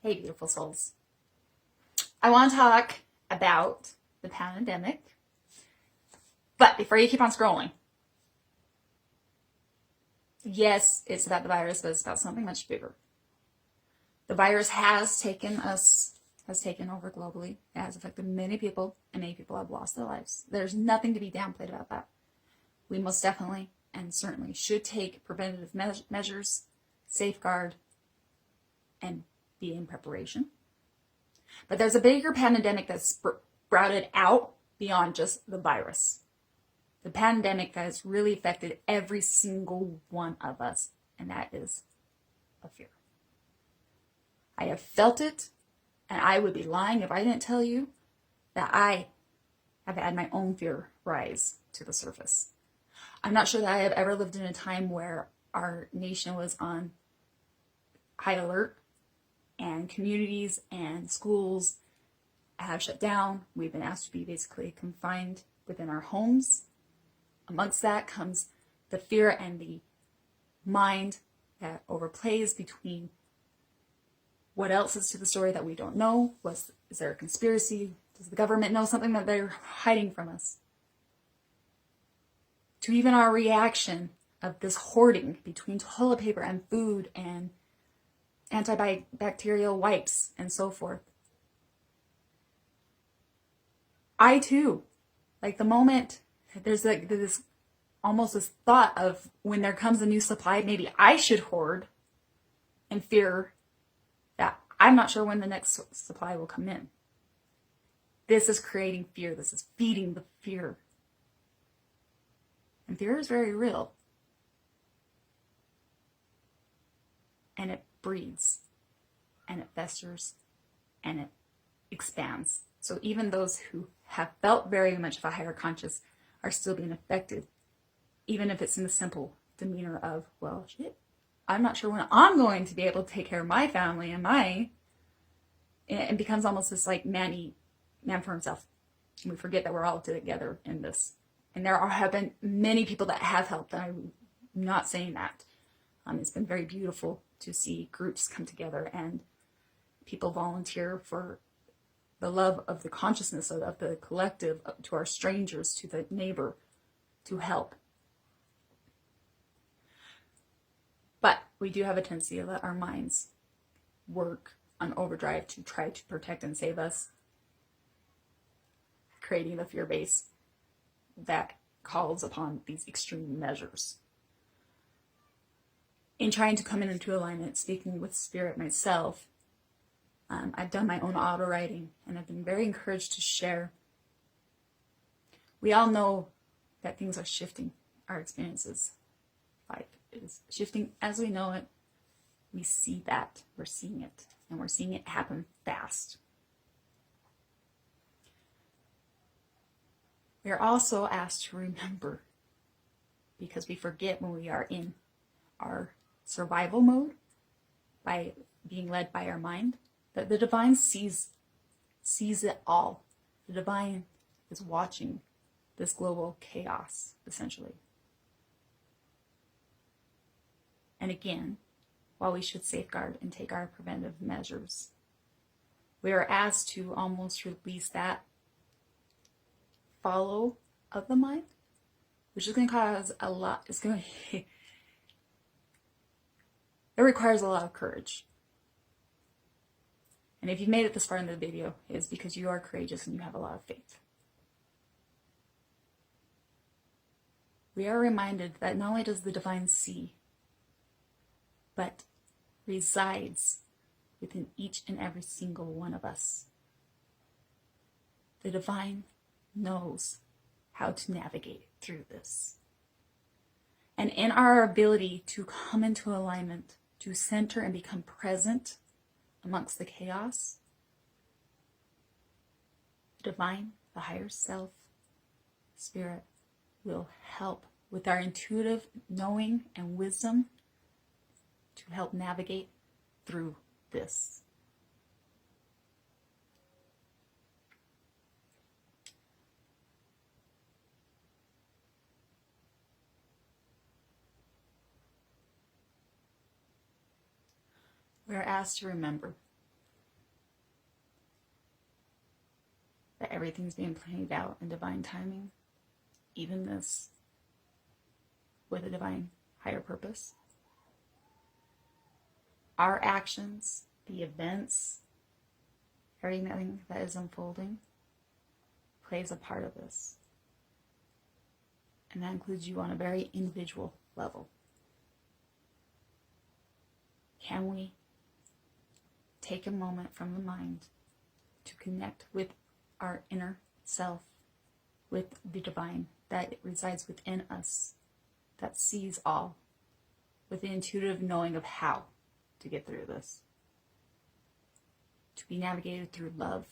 Hey, beautiful souls. I want to talk about the pandemic, but before you keep on scrolling, yes, it's about the virus, but it's about something much bigger. The virus has taken over globally. It has affected many people, and many people have lost their lives. There's nothing to be downplayed about that. We most definitely and certainly should take preventative measures, safeguard, and be in preparation. But there's a bigger pandemic that's sprouted out beyond just the virus. The pandemic that has really affected every single one of us, and that is a fear. I have felt it, and I would be lying if I didn't tell you that I have had my own fear rise to the surface. I'm not sure that I have ever lived in a time where our nation was on high alert and communities and schools have shut down. We've been asked to be basically confined within our homes. Amongst that comes the fear and the mind that overplays between what else is to the story that we don't know. Is there a conspiracy? Does the government know something that they're hiding from us? To even our reaction of this hoarding between toilet paper and food and antibacterial wipes and so forth. I too, like the moment there's this almost this thought of when there comes a new supply, maybe I should hoard and fear that I'm not sure when the next supply will come in. This is creating fear. This is feeding the fear. And fear is very real. And it breeds, and it festers, and it expands. So even those who have felt very much of a higher conscious are still being affected, even if it's in the simple demeanor of, well, shit, I'm not sure when I'm going to be able to take care of my family and it becomes almost this like man for himself. And we forget that we're all together in this. And have been many people that have helped. I'm not saying that. It's been very beautiful to see groups come together and people volunteer for the love of the consciousness of the collective, to our strangers, to the neighbor, to help. But we do have a tendency to let our minds work on overdrive to try to protect and save us, creating the fear base that calls upon these extreme measures. In trying to come into alignment, speaking with spirit myself, I've done my own auto writing, and I've been very encouraged to share. We all know that things are shifting. Our experiences, life is shifting as we know it. We see that. We're seeing it, and we're seeing it happen fast. We are also asked to remember, because we forget when we are in our survival mode, by being led by our mind, that the divine sees it all. The divine is watching this global chaos, essentially. And again, while we should safeguard and take our preventive measures, we are asked to almost release that follow of the mind, which is going to cause a lot. It requires a lot of courage. And if you've made it this far in the video, it's because you are courageous and you have a lot of faith. We are reminded that not only does the divine see, but resides within each and every single one of us. The divine knows how to navigate through this. And in our ability to come into alignment, to center and become present amongst the chaos, the divine, the higher self, spirit, will help with our intuitive knowing and wisdom to help navigate through this. We are asked to remember Everything's being played out in divine timing. Even this with a divine higher purpose. Our actions, the events, everything that is unfolding plays a part of this. And that includes you on a very individual level. Can we take a moment from the mind to connect with our inner self, with the divine that resides within us, that sees all, with the intuitive knowing of how to get through this, to be navigated through love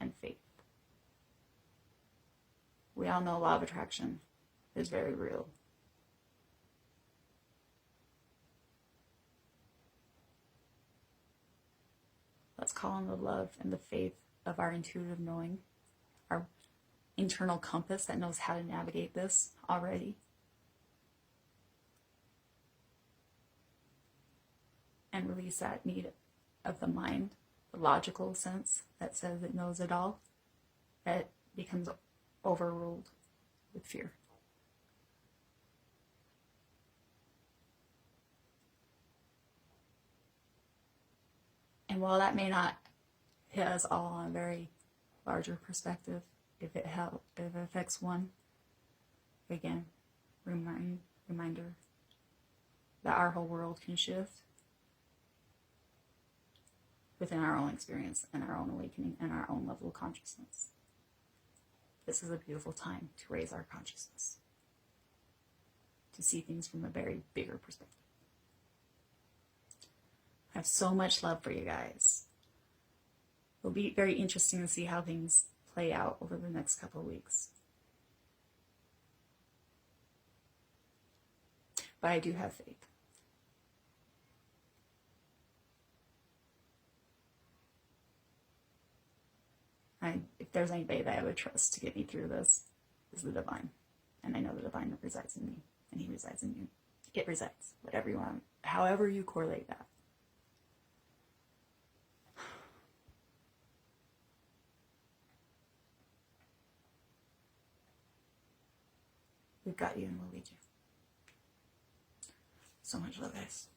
and faith. We all know law of attraction is very real. Let's call on the love and the faith of our intuitive knowing, our internal compass that knows how to navigate this already. And release that need of the mind, the logical sense that says it knows it all, that becomes overruled with fear. And while that may not hit us all on a very larger perspective, if it affects one, again, reminder that our whole world can shift within our own experience and our own awakening and our own level of consciousness. This is a beautiful time to raise our consciousness, to see things from a very bigger perspective. I have so much love for you guys. It'll be very interesting to see how things play out over the next couple of weeks. But I do have faith. If there's anybody that I would trust to get me through this, is the divine. And I know the divine resides in me, and he resides in you. It resides, whatever you want, however you correlate that. We've got you and we'll lead you. So much love, guys.